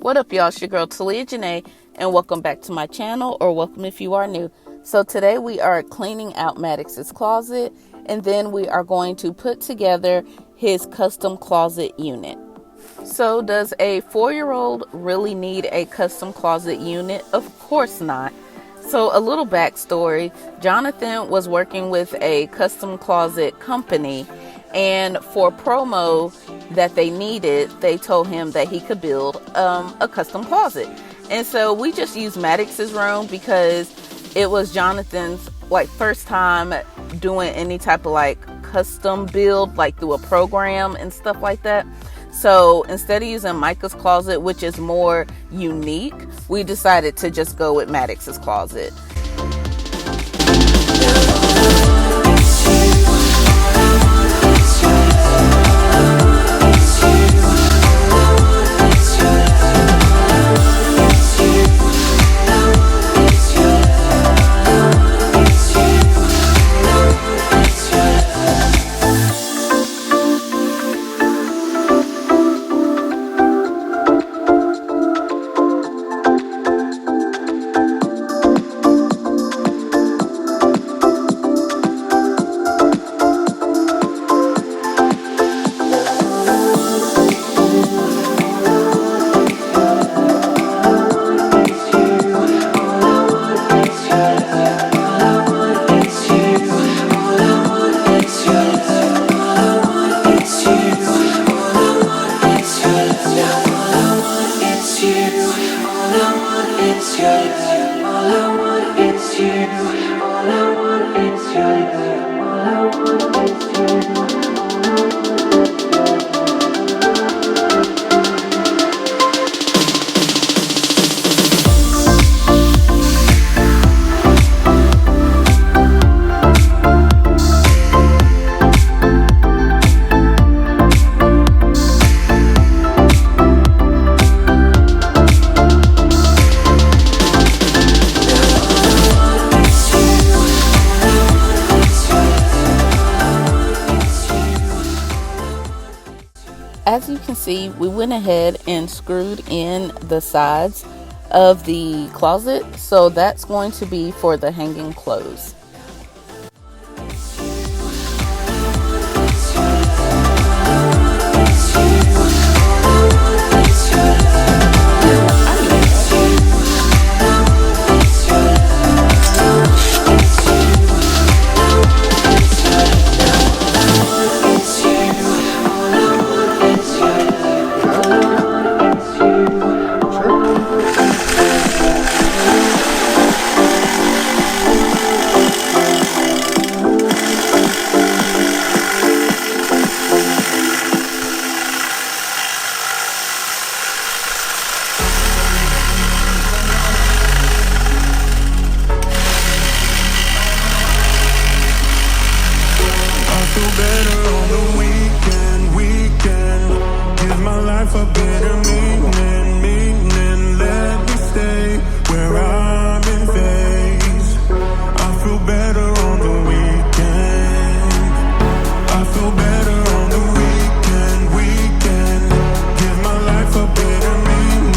What up, y'all? It's your girl Taliah Jenee, and welcome back to my channel, or welcome if you are new. So today we are cleaning out Maddox's closet, and then we are going to put together his custom closet unit. So does a 4-year-old really need a custom closet unit? Of course not. So a little backstory, Jonathan was working with a custom closet company, and for promo that they needed, they told him that he could build a custom closet. And so we just used Maddox's room because it was Jonathan's first time doing any type of custom build, through a program and stuff like that. So instead of using Micah's closet, which is more unique, we decided to just go with Maddox's closet. As you can see, we went ahead and screwed in the sides of the closet, so that's going to be for the hanging clothes. A better meaning, let me stay where I'm in phase. I feel better on the weekend. I feel better on the weekend. Give my life a better meaning,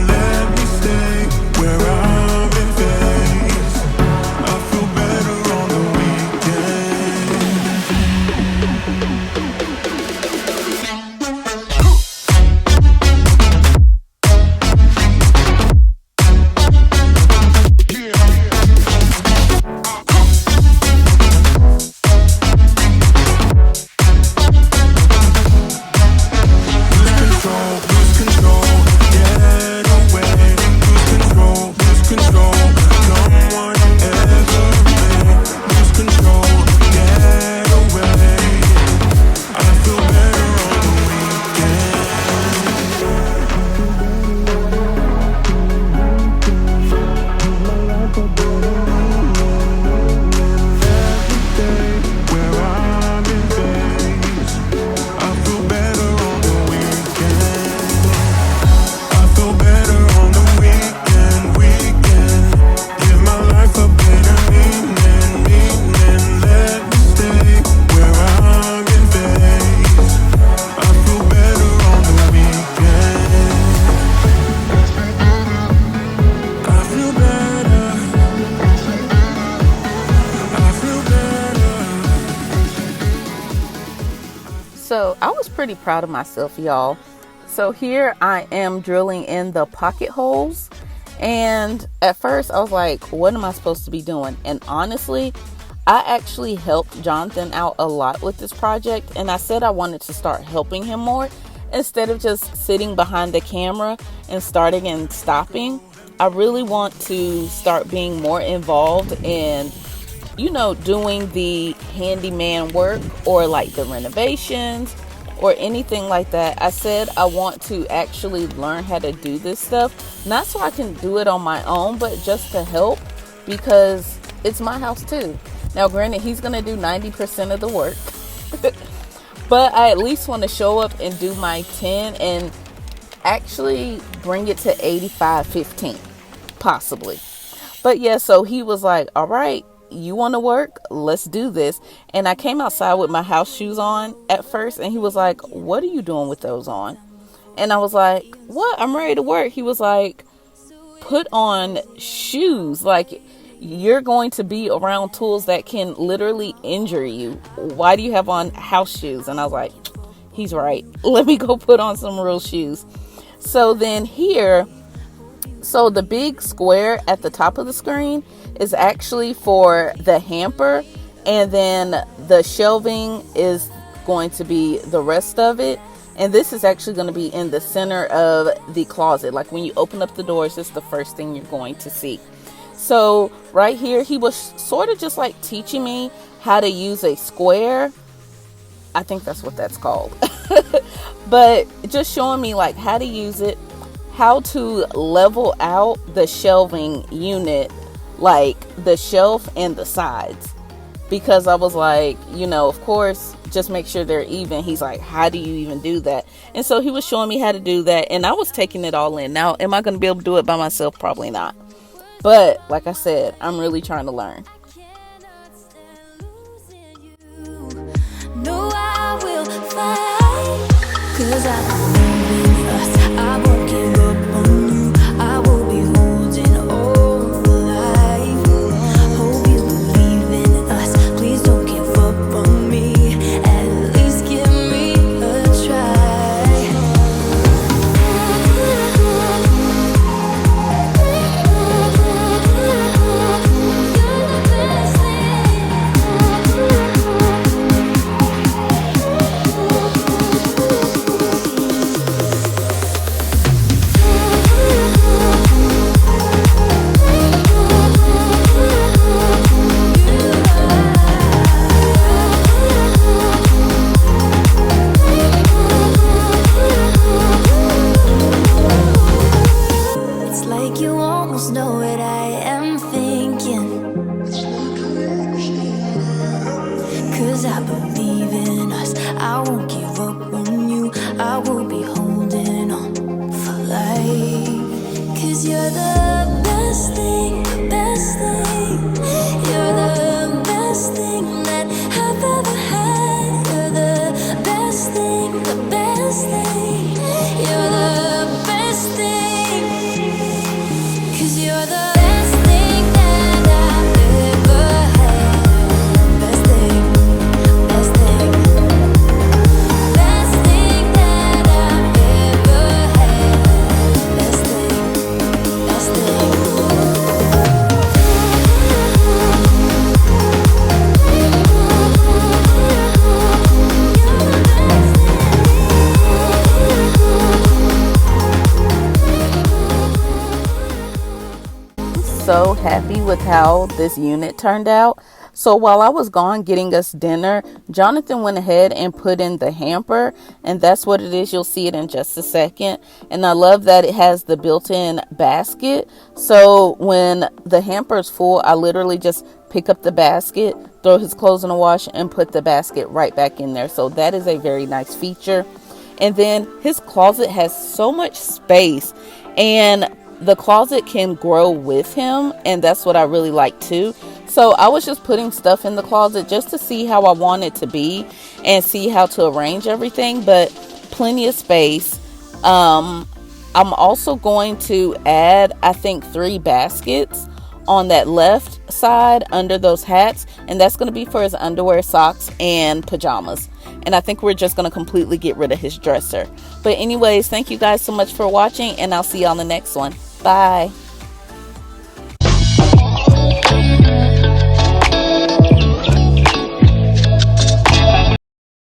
let me stay where I'm in phase. I feel better on the weekend. So I was pretty proud of myself, y'all. So here I am drilling in the pocket holes. And at first I was like, what am I supposed to be doing? And honestly, I actually helped Jonathan out a lot with this project. And I said I wanted to start helping him more instead of just sitting behind the camera and starting and stopping. I really want to start being more involved in, doing the handyman work or like the renovations or anything like that. I said I want to actually learn how to do this stuff, not so I can do it on my own, but just to help, because it's my house too. Now, granted, he's going to do 90% of the work, but I at least want to show up and do my 10 and actually bring it to 85-15, possibly. But yeah, so he was like, all right, you want to work? Let's do this. And I came outside with my house shoes on at first, and he was like, what are you doing with those on? And I was like, what? I'm ready to work. He was like, put on shoes. Like, you're going to be around tools that can literally injure you. Why do you have on house shoes? And I was like, he's right. Let me go put on some real shoes. So then here, so the big square at the top of the screen is actually for the hamper, and then the shelving is going to be the rest of it. And this is actually going to be in the center of the closet. Like when you open up the doors, it's the first thing you're going to see. So right here, he was sort of just like teaching me how to use a square. I think that's what that's called. But just showing me like how to use it, how to level out the shelving unit, like the shelf and the sides. Because I was like, of course, just make sure they're even. He's like, how do you even do that? And so he was showing me how to do that, and I was taking it all in. Now, am I going to be able to do it by myself? Probably not. But like I said, I'm really trying to learn. No, I will fight, 'cause I believe in us. I won't give up on you. I will be holding on for life. Hope you believe in us. Please don't give up on me. At least give me a try. It's like you almost know what I am thinking. 'Cause I believe in us. I won't give up on you. I will be holding on for life. 'Cause you're the best thing, best thing. You're the best thing that I've ever had. You're the best thing, the best thing. You're the best thing. 'Cause you're the best thing that I've ever had. Best thing, best thing. Best thing that I've ever had. Best thing, best thing. So happy with how this unit turned out. So while I was gone getting us dinner, Jonathan went ahead and put in the hamper, and that's what it is. You'll see it in just a second. And I love that it has the built-in basket. So when the hamper is full, I literally just pick up the basket, throw his clothes in the wash, and put the basket right back in there. So that is a very nice feature. And then his closet has so much space, and the closet can grow with him, and that's what I really like too. So I was just putting stuff in the closet just to see how I want it to be and see how to arrange everything, but plenty of space. I'm also going to add, I think, 3 baskets on that left side under those hats, and that's going to be for his underwear, socks, and pajamas. And I think we're just going to completely get rid of his dresser. But anyways, thank you guys so much for watching, and I'll see you on the next one. Bye.